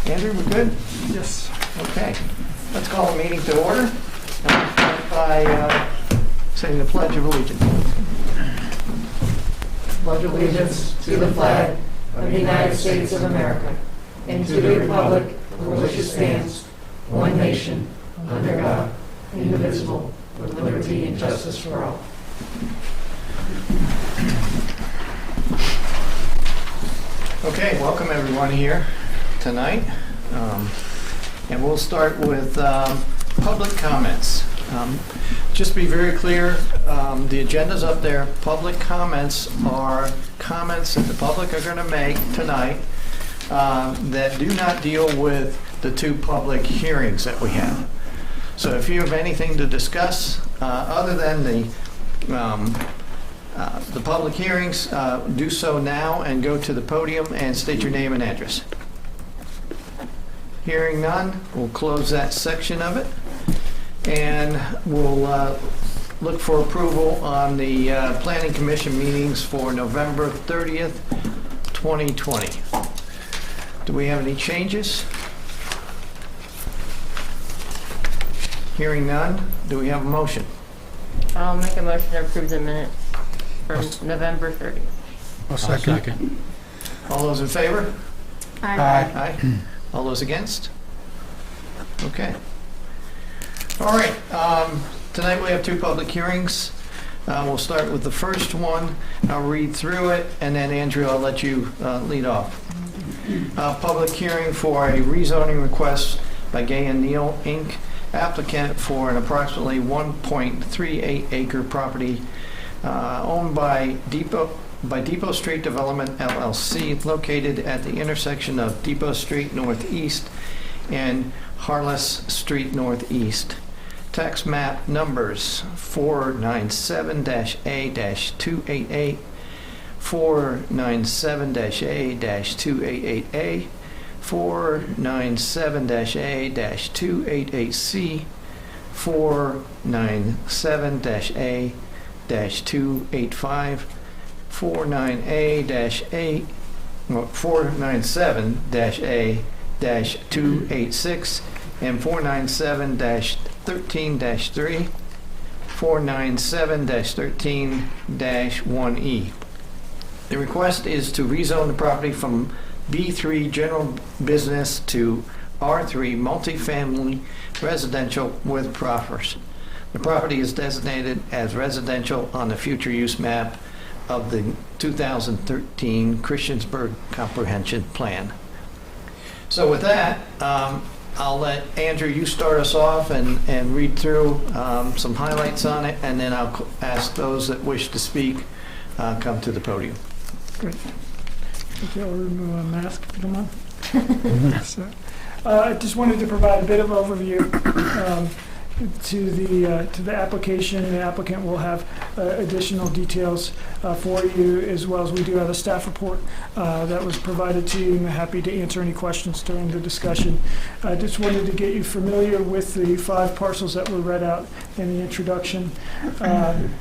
Andrew, we good? Yes. Okay. Let's call the meeting to order. I'll start by saying the Pledge of Allegiance. Pledge allegiance to the flag of the United States of America and to the republic for which it stands, one nation, under God, indivisible, with liberty and justice for all. Okay, welcome everyone here tonight. And we'll start with public comments. Just to be very clear, the agenda's up there. Public comments are comments that the public are going to make tonight that do not deal with the two public hearings that we have. So if you have anything to discuss other than the public hearings, do so now and go to the podium and state your name and address. Hearing none, we'll close that section of it, and we'll look for approval on the Planning Commission meetings for November 30th, 2020. Do we have any changes? Hearing none, do we have a motion? I'll make a motion to approve the minute from November 30th. I'll second. All those in favor? Aye. Aye. All those against? Okay. All right. Tonight we have two public hearings. We'll start with the first one. I'll read through it, and then Andrew, I'll let you lead off. Public hearing for a rezoning request by Gay and Neal, Inc., applicant for an approximately 1.38 acre property owned by Depot Street Development LLC, located at the intersection of Depot Street Northeast and Harless Street Northeast. Tax map numbers 497-A-288, 497-A-288A, 497-A-288C, 497-A-285, 497-A-286, and 497-13-3, 497-13-1E. The request is to rezone the property from B3 general business to R3 multifamily residential with proffers. The property is designated as residential on the future use map of the 2013 Christiansburg Comprehension Plan. So with that, I'll let Andrew, you start us off and read through some highlights on it, and then I'll ask those that wish to speak come to the podium. Great. Okay, I'll remove my mask if you don't mind. So, I just wanted to provide a bit of overview to the application. The applicant will have additional details for you, as well as we do have a staff report that was provided to you. I'm happy to answer any questions during the discussion. I just wanted to get you familiar with the 5 parcels that were read out in the introduction.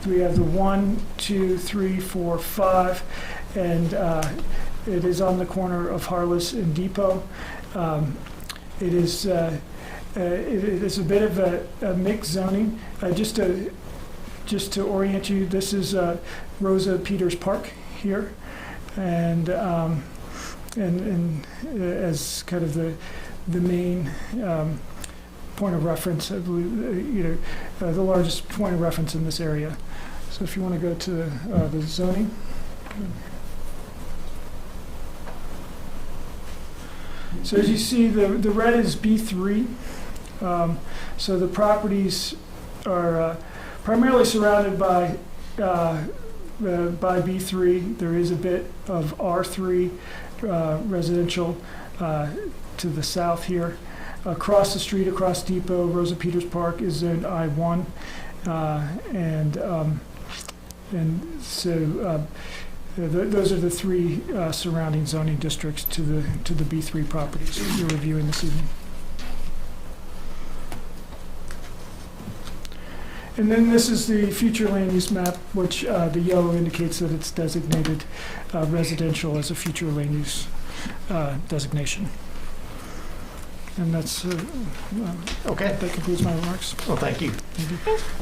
We have the 1, 2, 3, 4, 5, and it is on the corner of Harless and Depot. It is a bit of a mixed zoning. Just to orient you, this is Rosa Peters Park here, and as kind of the main point of reference, I believe, the largest point of reference in this area. So if you want to go to the zoning. So as you see, the red is B3. So the properties are primarily surrounded by B3. There is a bit of R3 residential to the south here. Across the street, across Depot, Rosa Peters Park is in I1, and so those are the 3 surrounding zoning districts to the B3 properties you're reviewing this evening. And then this is the future land use map, which the yellow indicates that it's designated residential as a future land use designation. And that's, Okay, that concludes my remarks. well, thank you.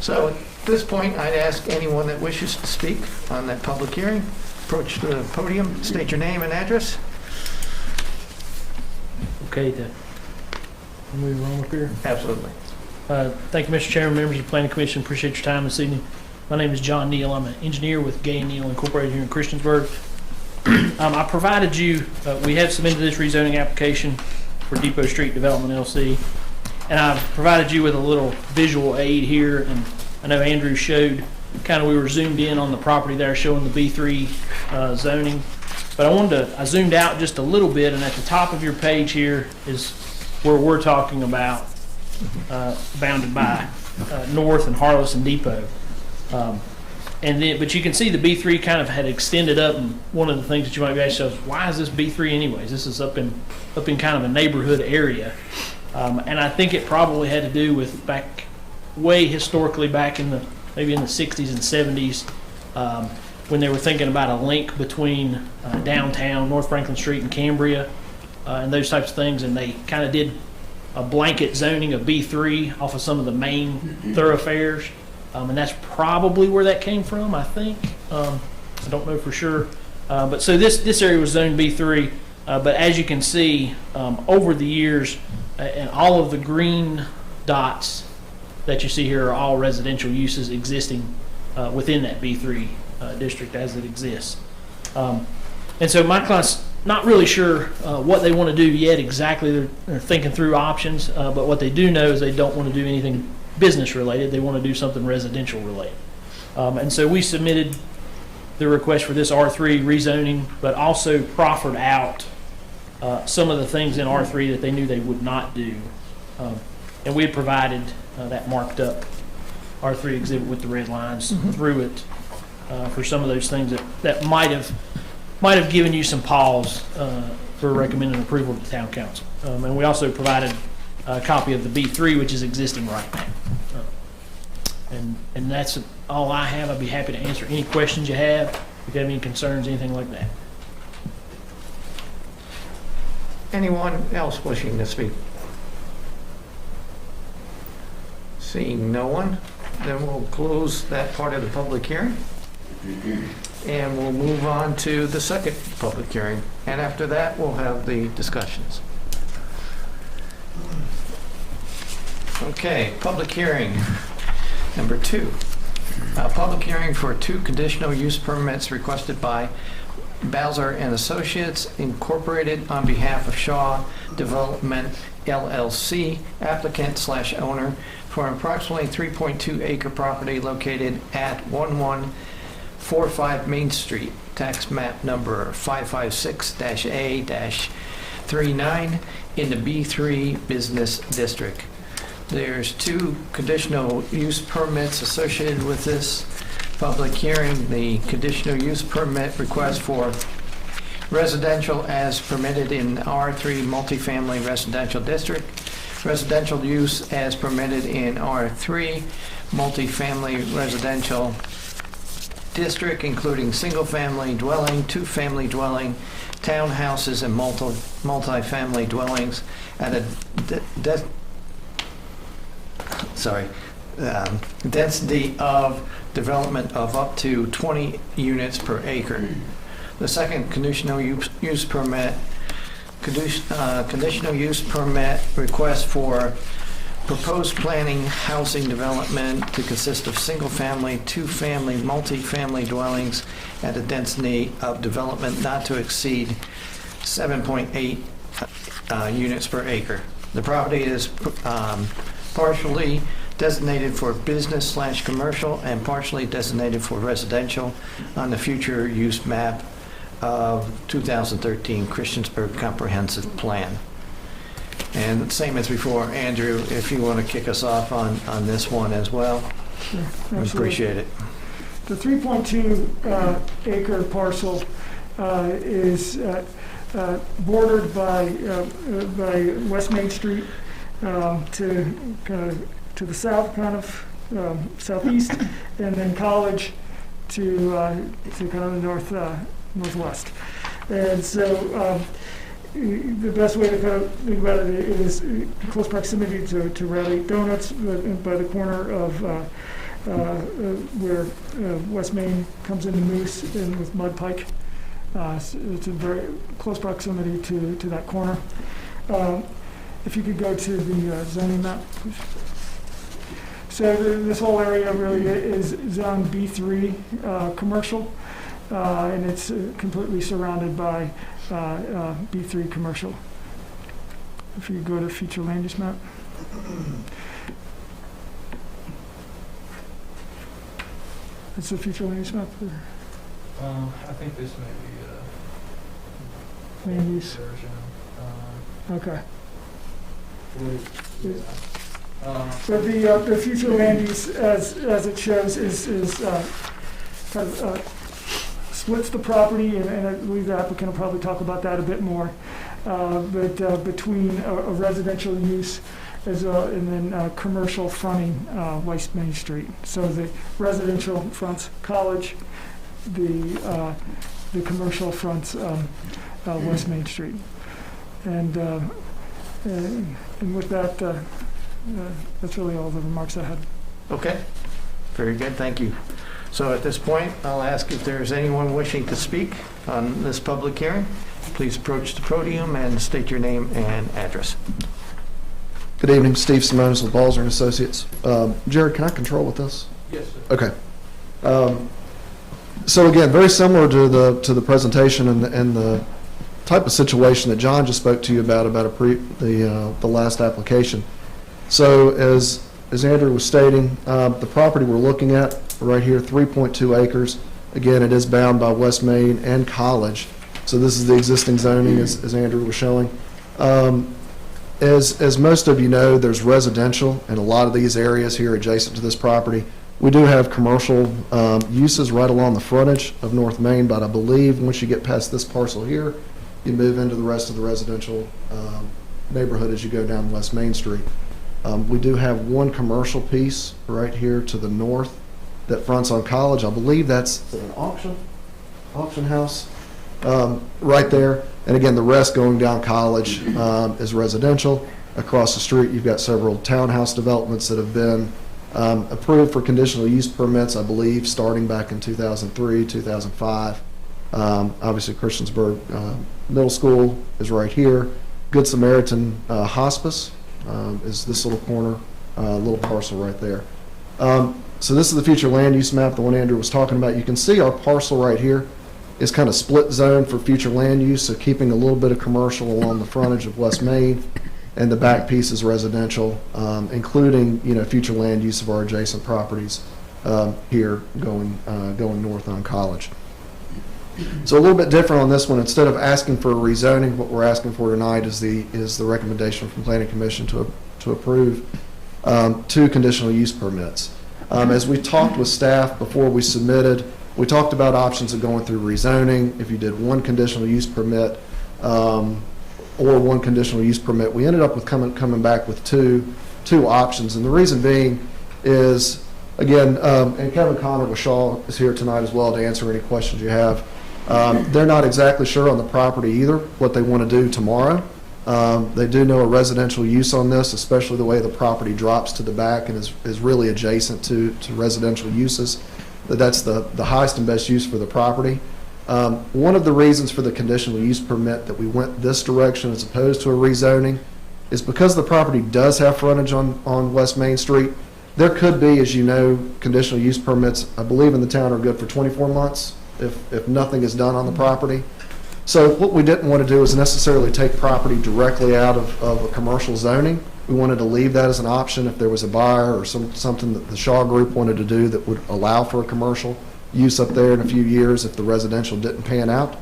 So at this point, I'd ask anyone that wishes to speak on that public hearing, approach the podium, state your name and address. Okay, to move on up here. Absolutely. Thank you, Mr. Chairman, members of the Planning Commission. Appreciate your time this evening. My name is John Neal. I'm an engineer with Gay and Neal Incorporated here in Christiansburg. I provided you, we have submitted this rezoning application for Depot Street Development LC, and I've provided you with a little visual aid here, and I know Andrew showed, kind of we were zoomed in on the property there showing the B3 zoning, but I zoomed out just a little bit, and at the top of your page here is where we're talking about bounded by North and Harless and Depot. But you can see the B3 kind of had extended up, and one of the things that you might be asking is, why is this B3 anyways? This is up in kind of a neighborhood area. And I think it probably had to do with way historically back maybe in the 60s and 70s, when they were thinking about a link between downtown, North Franklin Street and Cambria, and those types of things, and they kind of did a blanket zoning of B3 off of some of the main thoroughfares. And that's probably where that came from, I think. I don't know for sure. But so this area was zoned B3. But as you can see, over the years, and all of the green dots that you see here are all residential uses existing within that B3 district as it exists. And so my client's not really sure what they want to do yet exactly. They're thinking through options. But what they do know is they don't want to do anything business related. They want to do something residential related. And so we submitted the request for this R3 rezoning, but also proffered out some of the things in R3 that they knew they would not do. And we had provided that marked up R3 exhibit with the red lines through it for some of those things that might have given you some pause for recommending approval to the town council. And we also provided a copy of the B3, which is existing right now. And that's all I have. I'd be happy to answer any questions you have, if you have any concerns, anything like that. Anyone else wishing to speak? Seeing no one, then we'll close that part of the public hearing. And we'll move on to the second public hearing. And after that, we'll have the discussions. Okay, public hearing number 2. Public hearing for 2 conditional use permits requested by Bowser and Associates Incorporated on behalf of Shaw Development LLC, applicant/owner, for an approximately 3.2 acre property located at 1145 Main Street, tax map number 556-A-39 in the B3 Business District. There's 2 conditional use permits associated with this public hearing. The conditional use permit request for residential as permitted in R3 multifamily residential district, residential use as permitted in R3 multifamily residential district, including single-family dwelling, 2-family dwelling, townhouses, and multifamily dwellings at a density of development of up to 20 units per acre. The second conditional use permit, conditional use permit request for proposed planning housing development to consist of single-family, 2-family, multi-family dwellings at a density of development not to exceed 7.8 units per acre. The property is partially designated for business/commercial and partially designated for residential on the future use map of 2013 Christiansburg Comprehensive Plan. And same as before, Andrew, if you want to kick us off on this one as well, Sure, we absolutely. appreciate it. The 3.2 acre parcel is bordered by West Main Street to the south, kind of southeast, and then College to kind of the northwest. And so the best way to kind of think about it is close proximity to Rowdy Donuts, by the corner of where West Main comes into Moose and with Mud Pike. So it's in very close proximity to that corner. If you could go to the zoning map, please. So this whole area really is zone B3 commercial, and it's completely surrounded by B3 commercial. If you go to future land use map. That's the future land use map. I think this may be Land use. version. Okay. So So the future land use, as it shows, is kind of splits the property, and I believe the applicant will probably talk about that a bit more. But between a residential use and then commercial fronting West Main Street. So the residential fronts College, the commercial fronts West Main Street. And with that, that's really all the remarks I had. Okay, very good, thank you. So at this point, I'll ask if there's anyone wishing to speak on this public hearing. Please approach the podium and state your name and address. Good evening, Steve Simonis with Balzer and Associates. Jared, can I control with this? yes, sir. Okay. So again, very similar to the presentation and the type of situation that John just spoke to you about the last application. So as Andrew was stating, the property we're looking at right here, 3.2 acres. Again, it is bound by West Main and College. So this is the existing zoning, as Andrew was showing. As most of you know, there's residential in a lot of these areas here adjacent to this property. We do have commercial uses right along the frontage of North Main, but I believe once you get past this parcel here, you move into the rest of the residential neighborhood as you go down West Main Street. We do have one commercial piece right here to the north that fronts on College. I believe that's an auction house right there. And again, the rest going down College is residential. Across the street, you've got several townhouse developments that have been approved for conditional use permits, I believe, starting back in 2003, 2005. Obviously, Christiansburg Middle School is right here. Good Samaritan Hospice is this little corner, little parcel right there. So this is the future land use map, the one Andrew was talking about. You can see our parcel right here is kind of split zone for future land use, so keeping a little bit of commercial along the frontage of West Main, and the back piece is residential, including future land use of our adjacent properties here going north on College. So a little bit different on this one. Instead of asking for a rezoning, what we're asking for tonight is the recommendation from Planning Commission to approve 2 conditional use permits. As we talked with staff before we submitted, we talked about options of going through rezoning. If you did 1 conditional use permit or 1 conditional use permit, we ended up with coming back with two options. And the reason being is, again, and Kevin Connor with Shaw is here tonight as well to answer any questions you have. They're not exactly sure on the property either what they want to do tomorrow. They do know a residential use on this, especially the way the property drops to the back and is really adjacent to residential uses. That's the highest and best use for the property. One of the reasons for the conditional use permit that we went this direction as opposed to a rezoning is because the property does have frontage on West Main Street. There could be, as you know, conditional use permits, I believe in the town, are good for 24 months if nothing is done on the property. So what we didn't want to do is necessarily take property directly out of a commercial zoning. We wanted to leave that as an option if there was a buyer or something that the Shaw Group wanted to do that would allow for a commercial use up there in a few years if the residential didn't pan out.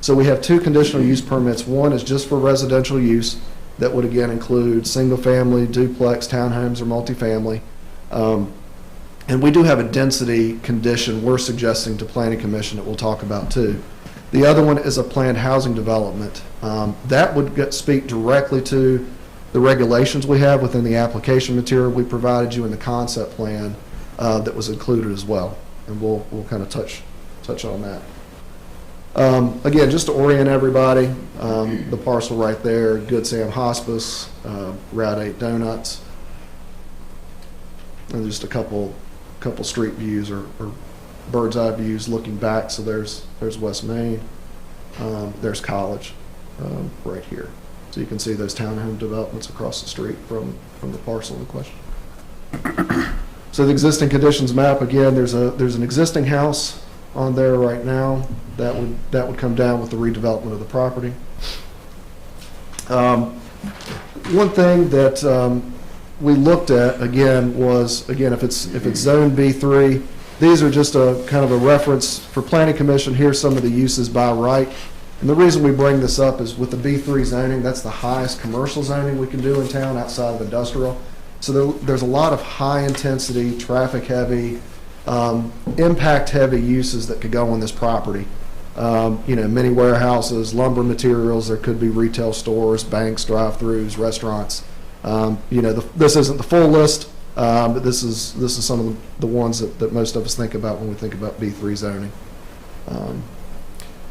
So we have 2 conditional use permits. One is just for residential use that would again include single family, duplex, townhomes, or multifamily. And we do have a density condition we're suggesting to Planning Commission that we'll talk about too. The other one is a planned housing development. That would speak directly to the regulations we have within the application material we provided you in the concept plan that was included as well. And we'll kind of touch on that. Again, just to orient everybody, the parcel right there, Good Sam Hospice, Route 8 Donuts, and just a couple street views or bird's eye views looking back. So there's West Main, there's College right here. So you can see those townhome developments across the street from the parcel in question. So the existing conditions map, again, there's an existing house on there right now that would come down with the redevelopment of the property. One thing that we looked at again was, again, if it's zone B3, these are just a kind of a reference for planning commission. Here's some of the uses by right. And the reason we bring this up is with the B3 zoning, that's the highest commercial zoning we can do in town outside of industrial. So there's a lot of high-intensity, traffic-heavy, impact-heavy uses that could go on this property. Many warehouses, lumber materials, there could be retail stores, banks, drive-throughs, restaurants. This isn't the full list, but this is some of the ones that most of us think about when we think about B3 zoning.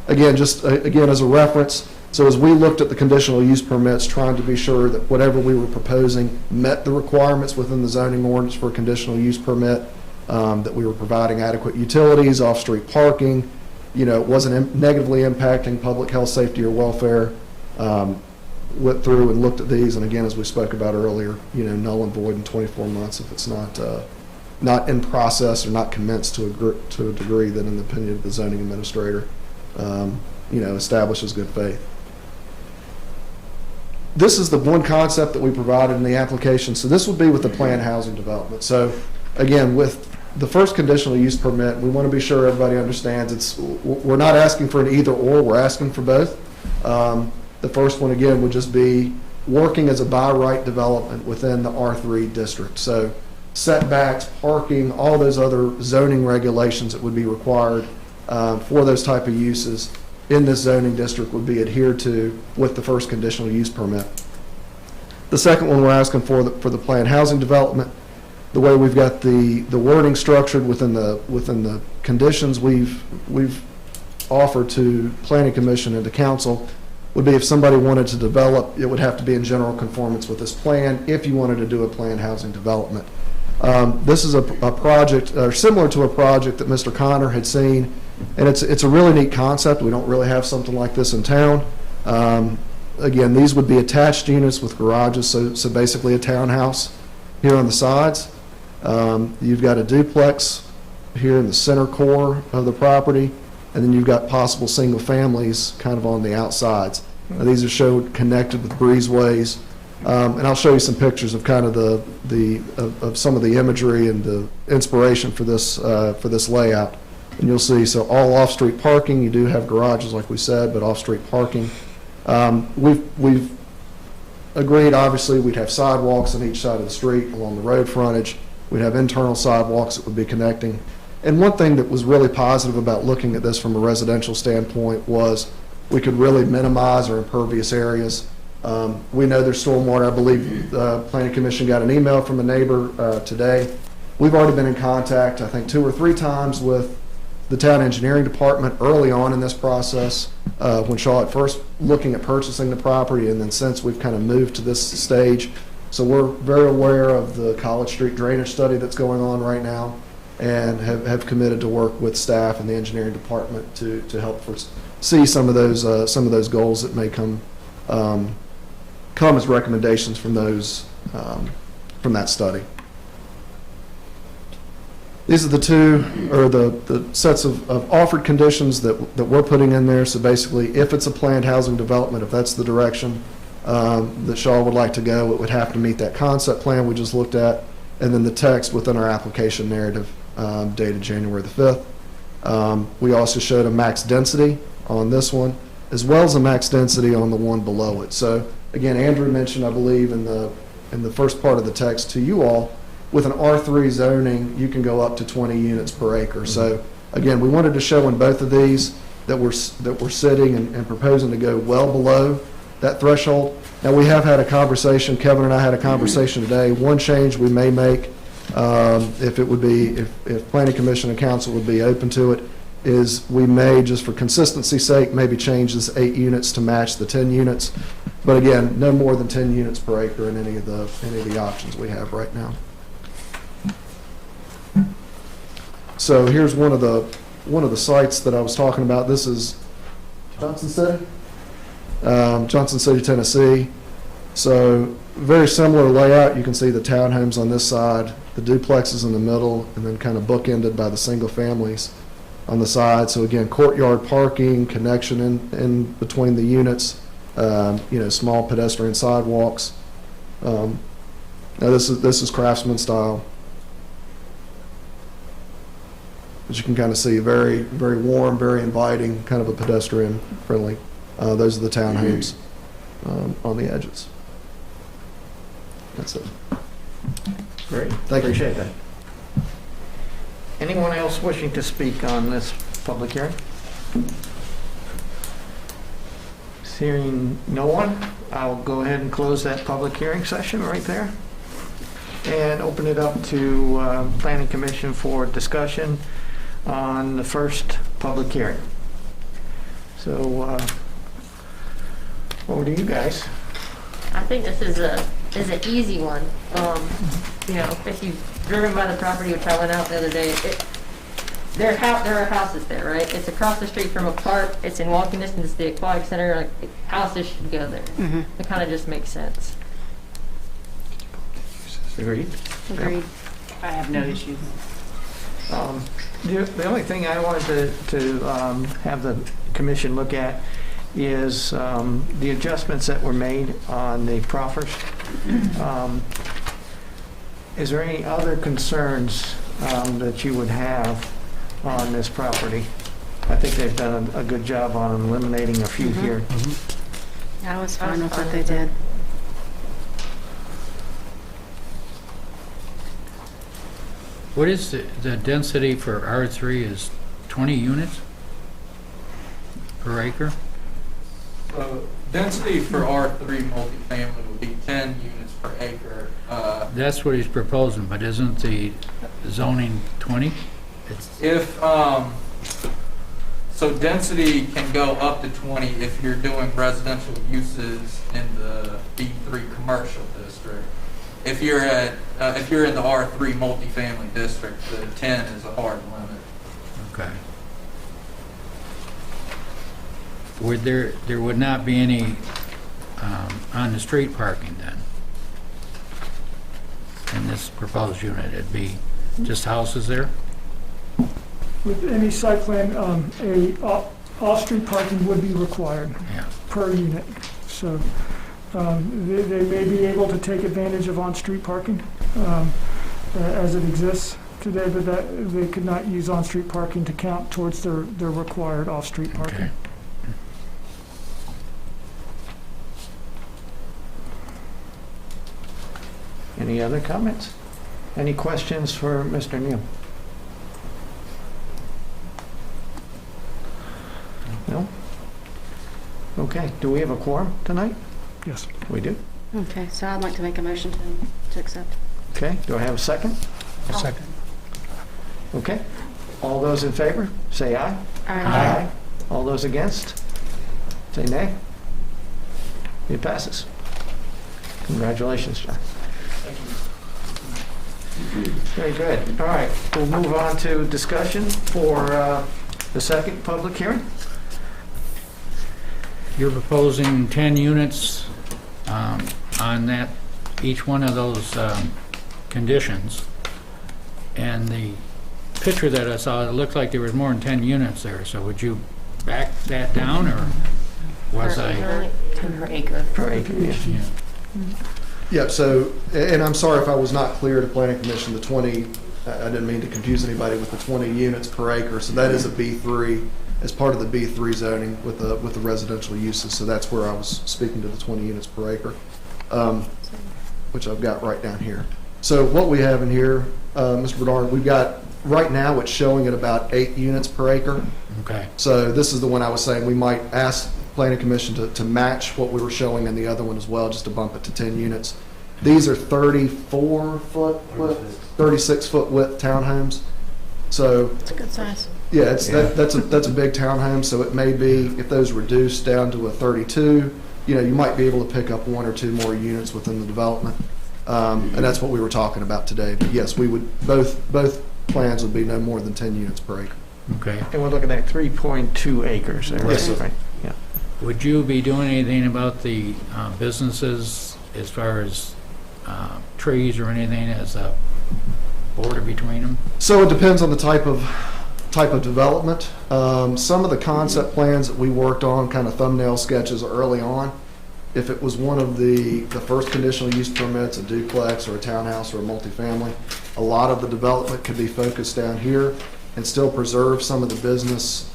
Again, as a reference, so as we looked at the conditional use permits, trying to be sure that whatever we were proposing met the requirements within the zoning ordinance for a conditional use permit, that we were providing adequate utilities, off-street parking, it wasn't negatively impacting public health, safety, or welfare. Went through and looked at these, and again, as we spoke about earlier, null and void in 24 months if it's not in process or not commenced to a degree that, in the opinion of the zoning administrator, establishes good faith. This is the one concept that we provided in the application. So this would be with the planned housing development. So again, with the first conditional use permit, we want to be sure everybody understands we're not asking for an either or, we're asking for both. The first one, again, would just be working as a by right development within the R3 district. So setbacks, parking, all those other zoning regulations that would be required for those type of uses in this zoning district would be adhered to with the first conditional use permit. The second one we're asking for the planned housing development, the way we've got the wording structured within the conditions we've offered to planning commission and to council would be if somebody wanted to develop, it would have to be in general conformance with this plan if you wanted to do a planned housing development. This is a project similar to a project that Mr. Connor had seen, and it's a really neat concept. We don't really have something like this in town. Again, these would be attached units with garages, so basically a townhouse here on the sides. You've got a duplex here in the center core of the property, and then you've got possible single families kind of on the outsides. Now, these are showed connected with breezeways. And I'll show you some pictures of kind of of some of the imagery and the inspiration for this layout. And you'll see, so all off-street parking. You do have garages, like we said, but off-street parking. We've agreed, obviously, we'd have sidewalks on each side of the street along the road frontage. We'd have internal sidewalks that would be connecting. And one thing that was really positive about looking at this from a residential standpoint was we could really minimize our impervious areas. We know there's stormwater. I believe the Planning Commission got an email from a neighbor today. We've already been in contact, I think, 2 or 3 times with the town engineering department early on in this process, when Shaw at first looking at purchasing the property, and then since we've kind of moved to this stage. So we're very aware of the College Street drainage study that's going on right now, and have committed to work with staff and the engineering department to help see some of those goals that may come as recommendations from from that study. These are the the sets of offered conditions that we're putting in there. So basically, if it's a planned housing development, if that's the direction that Shaw would like to go, it would have to meet that concept plan we just looked at, and then the text within our application narrative dated January the 5th. We also showed a max density on this one, as well as a max density on the one below it. So again, Andrew mentioned, I believe, in the first part of the text to you all, with an R3 zoning, you can go up to 20 units per acre. Mm-hmm. So again, we wanted to show in both of these that we're sitting and proposing to go well below that threshold. Now, we have had a conversation, Kevin and I had a conversation today. One change we may make, if Planning Commission and Council would be open to it, is we may, just for consistency's sake, maybe change this 8 units to match the 10 units. But again, no more than 10 units per acre in any of the options we have right now. So here's one of the sites that I was talking about. This is Johnson City, Tennessee. So very similar layout. You can see the townhomes on this side, the duplexes in the middle, and then kind of bookended by the single families on the side. So again, courtyard parking, connection in between the units, small pedestrian sidewalks. Now this is Craftsman style. As you can kind of see, very, very warm, very inviting, kind of a pedestrian friendly. Those are the townhomes on the edges. That's it. Great. Thank you. Appreciate that. Anyone else wishing to speak on this public hearing? Seeing no one, I'll go ahead and close that public hearing session right there and open it up to Planning Commission for discussion on the first public hearing. So, over to you guys. I think this is an easy one. If you've driven by the property, which I went out the other day, there are houses there, right? It's across the street from a park. It's in walking distance to the aquatic center. Like, houses should go there. It kind of just makes sense. Agreed? Agreed. I have no issues. The only thing I wanted to have the commission look at is the adjustments that were made on the proffers. Is there any other concerns that you would have on this property? I think they've done a good job on eliminating a few here. I was fine with what they did. What is the density for R3 is 20 units per acre? Density for R3 multifamily would be 10 units per acre. That's what he's proposing, but isn't the zoning 20? So density can go up to 20 if you're doing residential uses in the B3 commercial district. If you're in the R3 multifamily district, the 10 is a hard limit. Okay. There would not be any on the street parking then? In this proposed unit, it'd be just houses there? With any site plan, off-street parking would be required Yeah. per unit. So they may be able to take advantage of on-street parking as it exists today, but they could not use on-street parking to count towards their required off-street parking. Okay. Any other comments? Any questions for Mr. Neal? No? Okay, do we have a quorum tonight? Yes. We do. Okay, so I'd like to make a motion to accept. Okay, do I have a second? A second. Okay. All those in favor, say aye. Aye. All those against, say nay. It passes. Congratulations, John. Very good. All right, we'll move on to discussion for the second public hearing. You're proposing 10 units on that, each one of those conditions. And the picture that I saw, it looked like there was more than 10 units there. So would you back that down, or was I? 10 per acre. Per acre, yeah. Yeah. Yep, so, and I'm sorry if I was not clear to Planning Commission, the 20, I didn't mean to confuse anybody with the 20 units per acre. So that is a B3, as part of the B3 zoning with the residential uses. So that's where I was speaking to the 20 units per acre, which I've got right down here. So what we have in here, Mr. Bernard, we've got, right now it's showing at about 8 units per acre. Okay. So this is the one I was saying we might ask Planning Commission to match what we were showing in the other one as well, just to bump it to 10 units. These are 34-foot width, 36-foot width townhomes. So It's a good size. Yeah, Yeah. that's a big townhome, so it may be, if those reduce down to a 32, you might be able to pick up one or two more units within the development. And that's what we were talking about today. But yes, we would, both plans would be no more than 10 units per acre. Okay. And we're looking at 3.2 acres there, Yes, sir. right? Yeah. Would you be doing anything about the businesses as far as trees or anything as a border between them? So it depends on the type of development. Some of the concept plans that we worked on, kind of thumbnail sketches early on, if it was one of the first conditional use permits, a duplex or a townhouse or a multifamily, a lot of the development could be focused down here and still preserve some of the business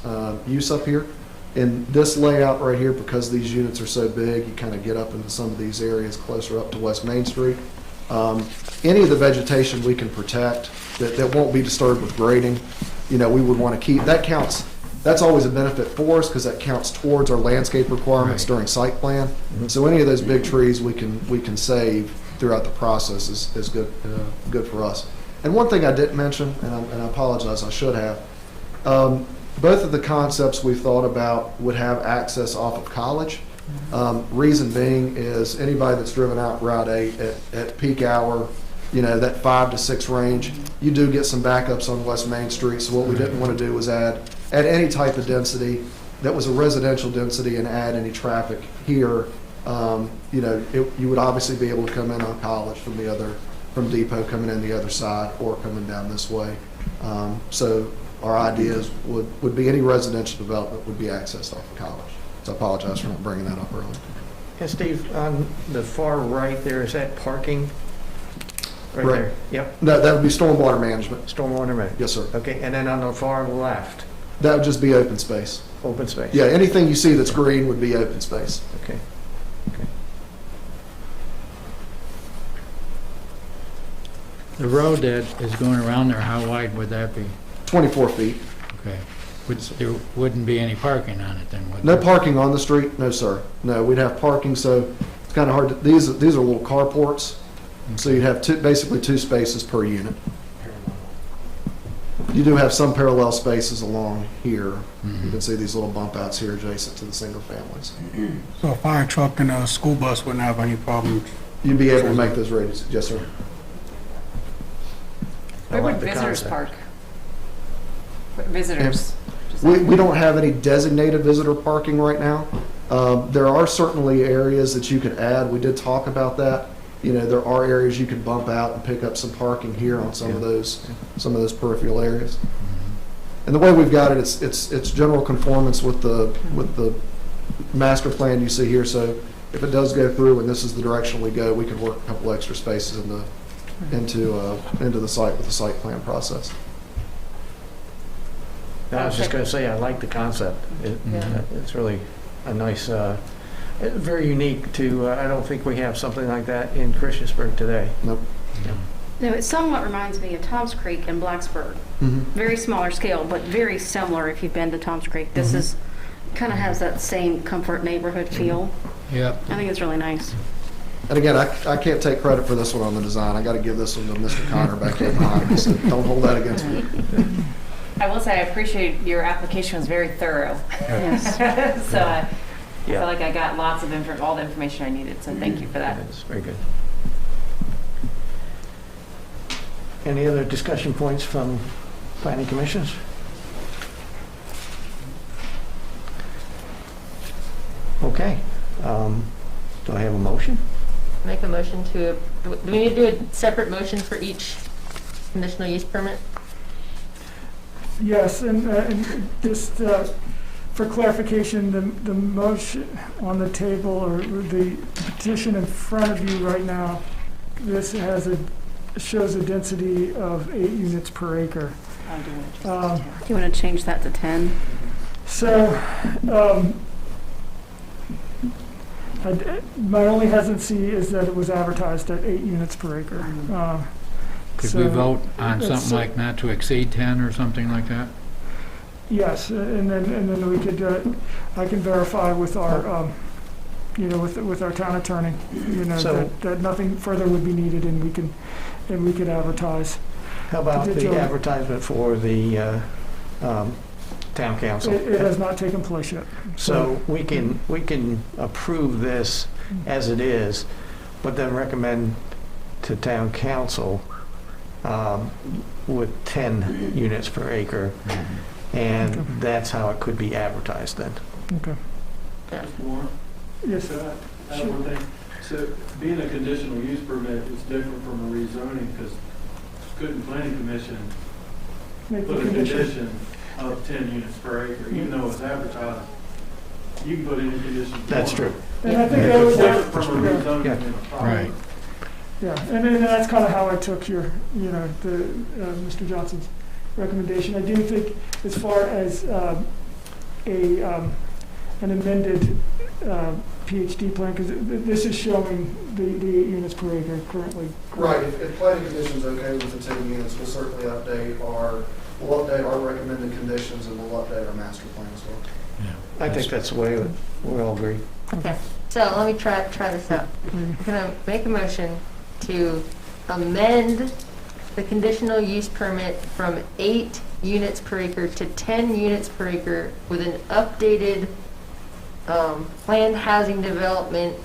use up here. In this layout right here, because these units are so big, you kind of get up into some of these areas closer up to West Main Street. Any of the vegetation we can protect that won't be disturbed with grading, we would want to keep. That counts. That's always a benefit for us because that counts towards our landscape requirements during site plan. So any of those big trees we can save throughout the process is good for us. And one thing I didn't mention, and I apologize, I should have. Both of the concepts we've thought about would have access off of College. Reason being is anybody that's driven out Route 8 at peak hour, that 5 to 6 range, you do get some backups on West Main Street. So what we didn't want to do was add any type of density that was a residential density and add any traffic here. You would obviously be able to come in on College from Depot coming in the other side or coming down this way. So our ideas would be any residential development would be accessed off of College. So I apologize for not bringing that up earlier. And Steve, on the far right there, is that parking? Right Right. there? Yep. That would be stormwater management. Stormwater management? Yes, sir. Okay, and then on the far left, That would just be open space. open space? Yeah, anything you see that's green would be open space. Okay. Okay. The road that is going around there, how wide would that be? 24 feet. Okay. There wouldn't be any parking on it then, would No there? parking on the street? No, sir. No, we'd have parking, so it's kind of hard to, these are little carports. So you'd have basically two spaces per unit. You do have some parallel spaces along here. You can see these little bump outs here adjacent to the single families. So a fire truck and a school bus wouldn't have any problems? You'd be able to make those radius. Yes, sir. I Where like would the visitors concept. park? Visitors? We don't have any designated visitor parking right now. There are certainly areas that you could add. We did talk about that. There are areas you could bump out and pick up some parking here on some of those peripheral areas. And the way we've got it, it's general conformance with the master plan you see here. So if it does go through and this is the direction we go, we could work a couple extra spaces into the site with the site plan process. I was just going to say, I like the concept. It's really a nice, very unique to, I don't think we have something like that in Christiansburg today. Nope. No, it somewhat reminds me of Tom's Creek in Blacksburg. Very smaller scale, but very similar if you've been to Tom's Creek. This is, kind of has that same comfort neighborhood feel. Yep. I think it's really nice. And again, I can't take credit for this one on the design. I got to give this one to Mr. Connor back there behind me, so don't hold that against me. I will say I appreciate your application was very thorough. Yes. So I feel Yeah, like I got lots of all the information I needed, so thank you for that. it's very good. Any other discussion points from planning commissions? Okay. Do I have a motion? Make a motion to, do we need to do a separate motion for each conditional use permit? Yes, and just for clarification, the motion on the table or the petition in front of you right now, this shows a density of 8 units per acre. Do you want to change that to 10? So, my only hesitancy is that it was advertised at 8 units per acre. Could we So vote on that's- something like not to exceed 10 or something like that? Yes, and then we could, I can verify with our, with our town attorney, So- that nothing further would be needed and we could advertise. How about Did the you- advertisement for the town council. It has not taken place yet. So we can approve this as it is, but then recommend to town council with 10 units per acre, and that's how it could be advertised then. Okay. Warren? Yes, I have one thing. So being a conditional use permit is different from a rezoning because couldn't planning commission make the put a condition. condition of 10 units per acre, even though it's advertised. You can put any condition. you That's want. true. And I think that It's was, different from a yeah, rezoning Yeah. than a problem. Right. yeah, and then that's kind of how I took your, Mr. Johnson's recommendation. I do think as far as an amended PhD plan, because this is showing the 8 units per acre currently. Right, if planning commission's okay with the 10 units, we'll certainly update our recommended conditions, and we'll update our master plan as well. I think that's the way we all agree. Okay, so let me try this out. I'm gonna make a motion to amend the conditional use permit from 8 units per acre to 10 units per acre with an updated planned housing development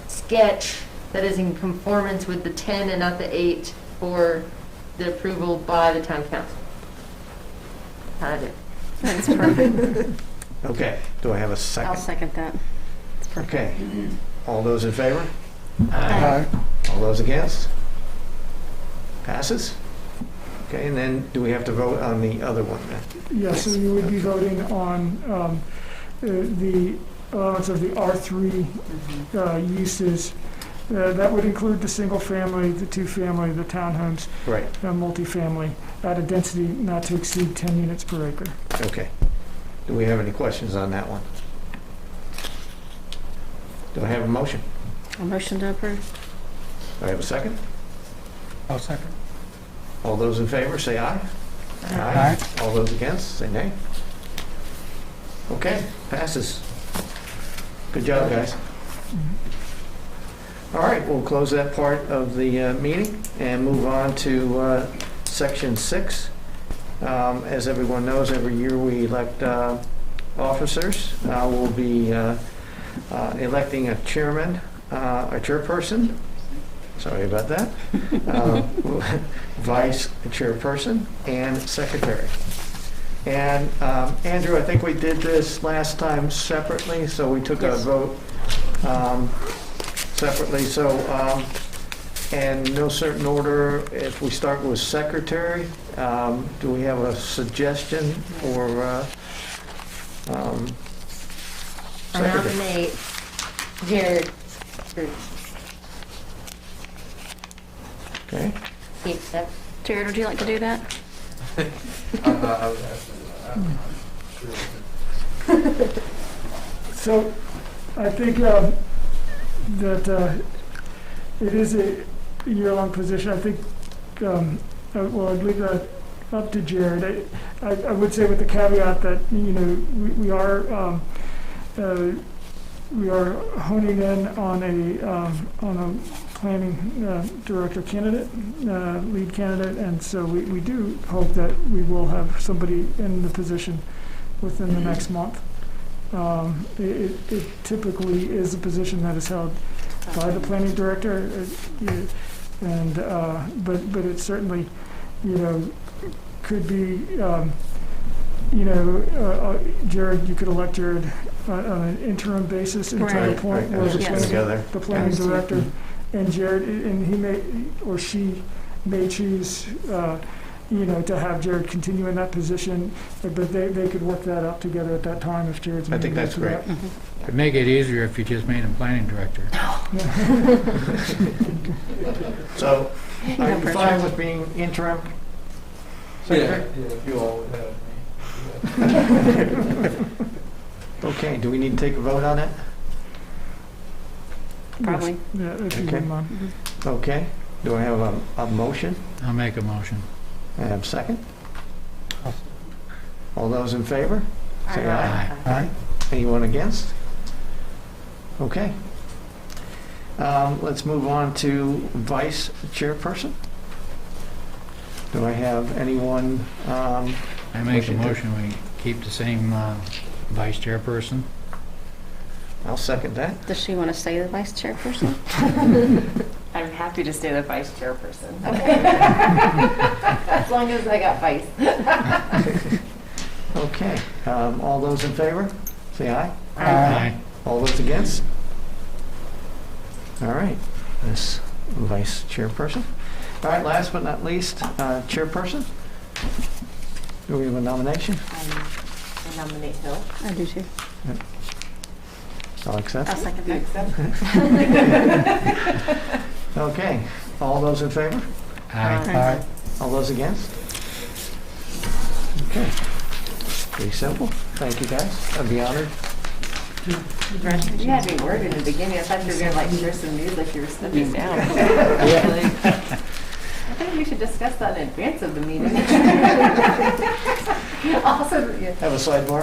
sketch that is in conformance with the 10 and not the 8 for the approval by the town council. How'd I do? That's perfect. Okay, do I have a I'll second? second that. It's perfect. Okay, all those in favor? Aye. All those against? Passes? Okay, and then do we have to vote on the other one then? Yeah, so you would be voting on the allowance of the R3 uses. That would include the single-family, the two-family, the townhomes, Right, multifamily, at a density not to exceed 10 units per acre. okay. Do we have any questions on that one? Do I have a motion? A motion to approve? Do I have a second? I'll second. All those in favor, say aye. Aye. All those against, say nay. Okay, passes. Good job, guys. All right, we'll close that part of the meeting and move on to Section 6. As everyone knows, every year we elect officers. We'll be electing a chairman, a chairperson, sorry about that, vice chairperson, and secretary. And Andrew, I think we did this last time separately, so we took a Yes. vote separately. So, and no certain order, if we start with secretary, do we have a suggestion for I secretary? nominate Jared. Okay, Keep that. Jared, would you like to do that? I thought I would have to, I'm not sure. So I think that it is a year-long position. I think, well, I'd leave that up to Jared. I would say with the caveat that, we are honing in on a planning director candidate, lead candidate, and so we do hope that we will have somebody in the position within the next month. It typically is a position that is held by the planning director, and but it certainly, could be, Jared, you could elect Jared on an interim basis until the Right. point Right, I where was the just Yes. together. planning Yes. director and Jared, and he may, or she may choose, to have Jared continue in that position, but they could work that out together at that time if Jared's. I think amenable that's to great. that. It'd make it easier if you just made him planning director. So, No are you pressure. fine with being interim? Yeah, Secretary? if you all would have me. Okay, do we need to take a vote on it? Probably. Yeah, if you Okay. wouldn't mind. Okay, do I have a motion? I'll make a motion. I have a second? All those in favor? Say aye. Aye. Anyone against? Okay. Let's move on to vice chairperson. Do I have anyone I I make a Motion to- motion, we keep the same vice chairperson. I'll second that. Does she want to stay the vice chairperson? I'm happy to stay the vice chairperson. As long as I got vice. Okay, all those in favor, say aye. Aye. All those against? All right, this vice chairperson. All right, last but not least, chairperson. Do we have a nomination? I nominate Hill. I do too. I'll accept. I'll second that. Accept. Okay, all those in favor? Aye. All those against? Okay, pretty simple. Thank you, guys. I'd be honored. You had me worried in the beginning. I thought you were going to like share some news like you were stepping down. I think we should discuss that in advance of the meeting. Also, yeah. Have a sidebar?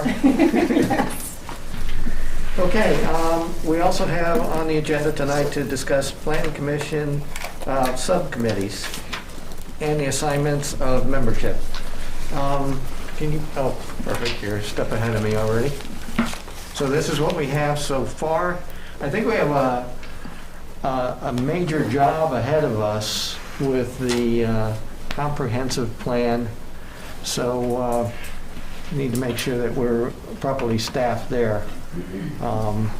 Okay, we also have on the agenda tonight to discuss planning commission subcommittees and the assignments of membership. Can you, oh, perfect, you're a step ahead of me already. So this is what we have so far. I think we have a major job ahead of us with the comprehensive plan. So we need to make sure that we're properly staffed there,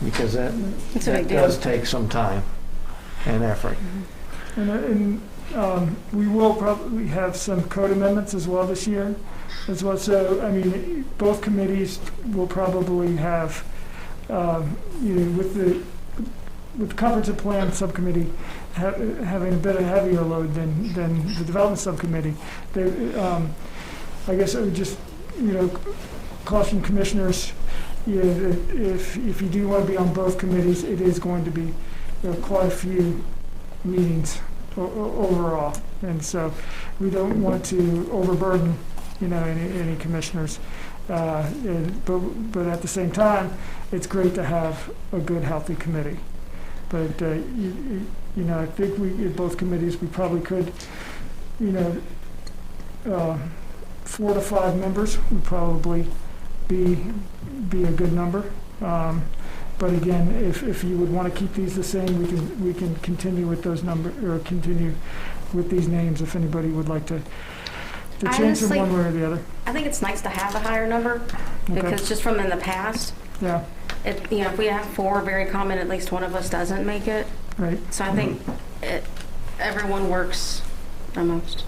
because that It's a big deal. does take some time and effort. And we will probably have some code amendments as well this year as well. So, I mean, both committees will probably have, with the comprehensive plan subcommittee having a bit of heavier load than the development subcommittee. I guess I would just, caution commissioners, if you do want to be on both committees, it is going to be quite a few meetings overall, and so we don't want to overburden any commissioners, but at the same time it's great to have a good healthy committee. But I think in both committees we probably could 4 to 5 members would probably be a good number. But again, if you would want to keep these the same, we can continue with those numbers, or continue with these names if anybody would like to change them Honestly, one way or the other. I think it's nice to have a higher number, Okay. because just from in the past, Yeah, if we have 4 very common, at least one of us doesn't make it. right. So I think everyone works almost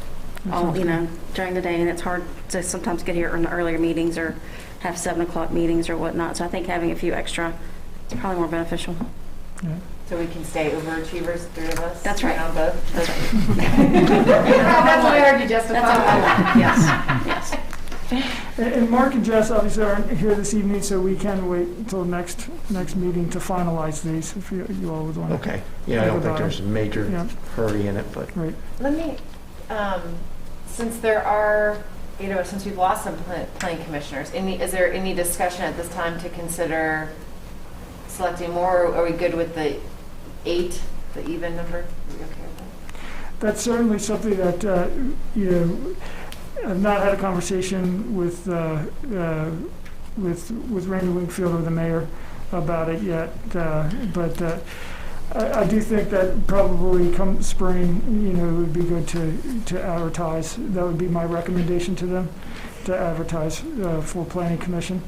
all, during the day, and it's hard to sometimes get here in the earlier meetings or have 7 o'clock meetings or whatnot. So I think having a few extra is probably more beneficial. Yeah. So we can stay overachievers, 3 of us? That's right. On both? That's right. That's why I heard you justify. That's all I want. Yes. And Mark and Jess obviously aren't here this evening, so we can wait until next meeting to finalize these, if you all would want to. Okay, yeah, I don't think there's a major Yeah. hurry in it, but Right. Let me, since there are, since we've lost some planning commissioners, is there any discussion at this time to consider selecting more, or are we good with the 8, the even number? Are we okay with that? That's certainly something that, I've not had a conversation with Randy Wingfield or the mayor about it yet, but I do think that probably come spring, it would be good to advertise. That would be my recommendation to them, to advertise for planning commission,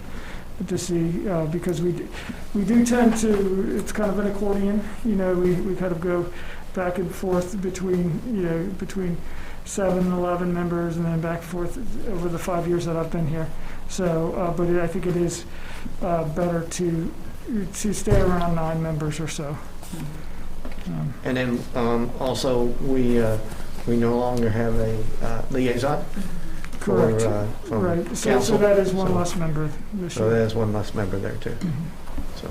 to see, because we do tend to, it's kind of an accordion, we kind of go back and forth between 7 and 11 members, and then back and forth over the 5 years that I've been here. So, but I think it is better to stay around 9 members or so. and then also we no longer have a liaison. Correct. From Right. So council. that is one So- less member this So year. there's one less member there too. So,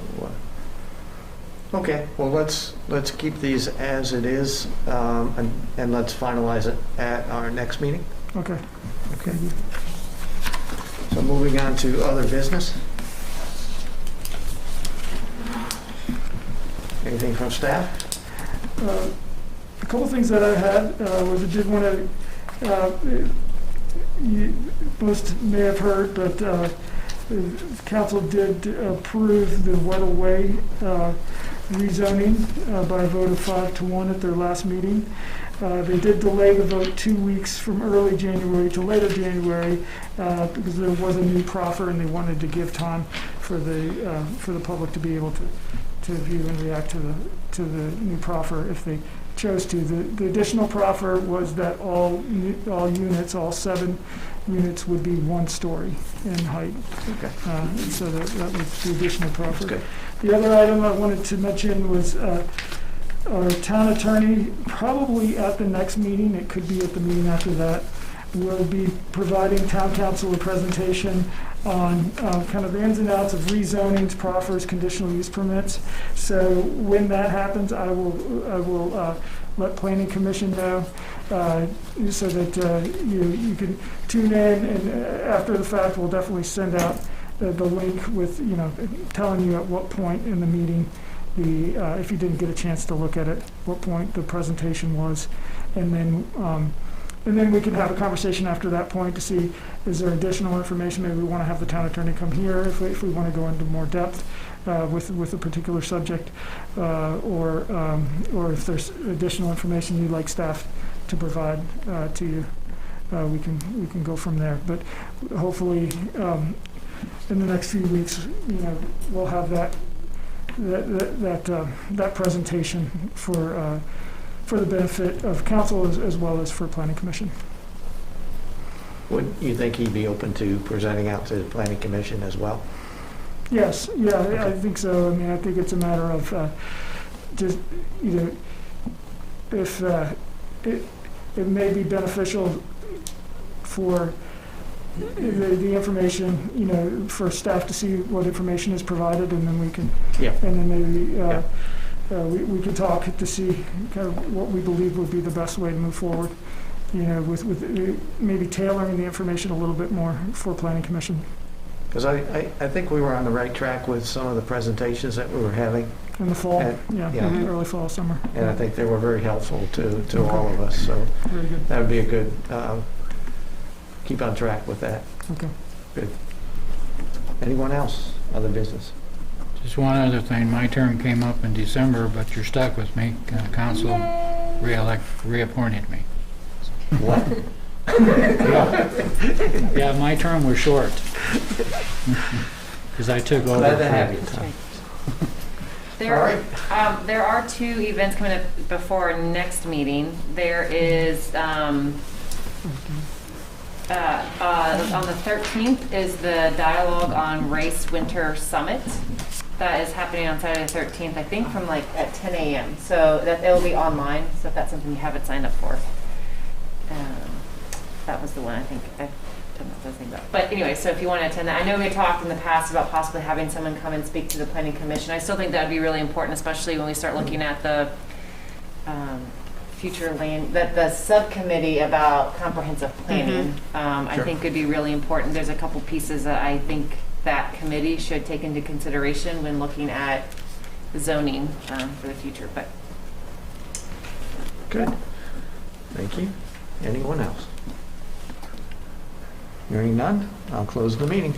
okay, well, let's keep these as it is, and let's finalize it at our next meeting. Okay. Okay. So moving on to other business. Anything from staff? A couple things that I had was I did want to most may have heard, but council did approve the Weddell Way rezoning by a vote of 5-1 at their last meeting. They did delay the vote 2 weeks from early January to later January because there was a new proffer and they wanted to give time for the public to be able to view and react to the new proffer if they chose to. The additional proffer was that all units, all 7 units would be 1 story in height. Okay. So that was the additional proffer. That's good. The other item I wanted to mention was our town attorney, probably at the next meeting, it could be at the meeting after that, will be providing town council a presentation on kind of the ins and outs of rezonings, proffers, conditional use permits. So when that happens, I will let planning commission know so that you can tune in, and after the fact, we'll definitely send out the link with, telling you at what point in the meeting if you didn't get a chance to look at it, what point the presentation was, and then we can have a conversation after that point to see, is there additional information? Maybe we want to have the town attorney come here if we want to go into more depth with a particular subject, or if there's additional information you'd like staff to provide to you, we can go from there. But hopefully, in the next few weeks, we'll have that presentation for the benefit of council as well as for planning commission. Would you think he'd be open to presenting out to the planning commission as well? Yes, yeah, I think so. I mean, I think it's a matter of just, if it may be beneficial for the information, for staff to see what information is provided, and then we can, and then maybe we can talk to see kind of what we believe would be the best way to move forward, with maybe tailoring the information a little bit more for planning commission. Because I think we were on the right track with some of the presentations that we were having. In the fall, early fall, summer. And I think they were very helpful to all of us, so Very good. that would be a good, keep on track with that. Okay. Good. Anyone else? Other business? Just one other thing, my term came up in December, but you're stuck with me. Council reappointed me. What? Yeah, my term was short. Because I took over. Glad to have you, Tom. There are 2 events coming up before our next meeting. There is, on the 13th is the Dialogue on Race Winter Summit. That is happening on Saturday the 13th, I think from at 10 a.m. So it'll be online, so if that's something you haven't signed up for. That was the one I think I don't know what I was thinking about. But anyway, so if you want to attend that, I know we talked in the past about possibly having someone come and speak to the planning commission. I still think that would be really important, especially when we start looking at the future land, the subcommittee about comprehensive planning. I think would be really important. There's a couple pieces that I think that committee should take into consideration when looking at zoning for the future. But Good. Thank you. Anyone else? Hearing none, I'll close the meeting.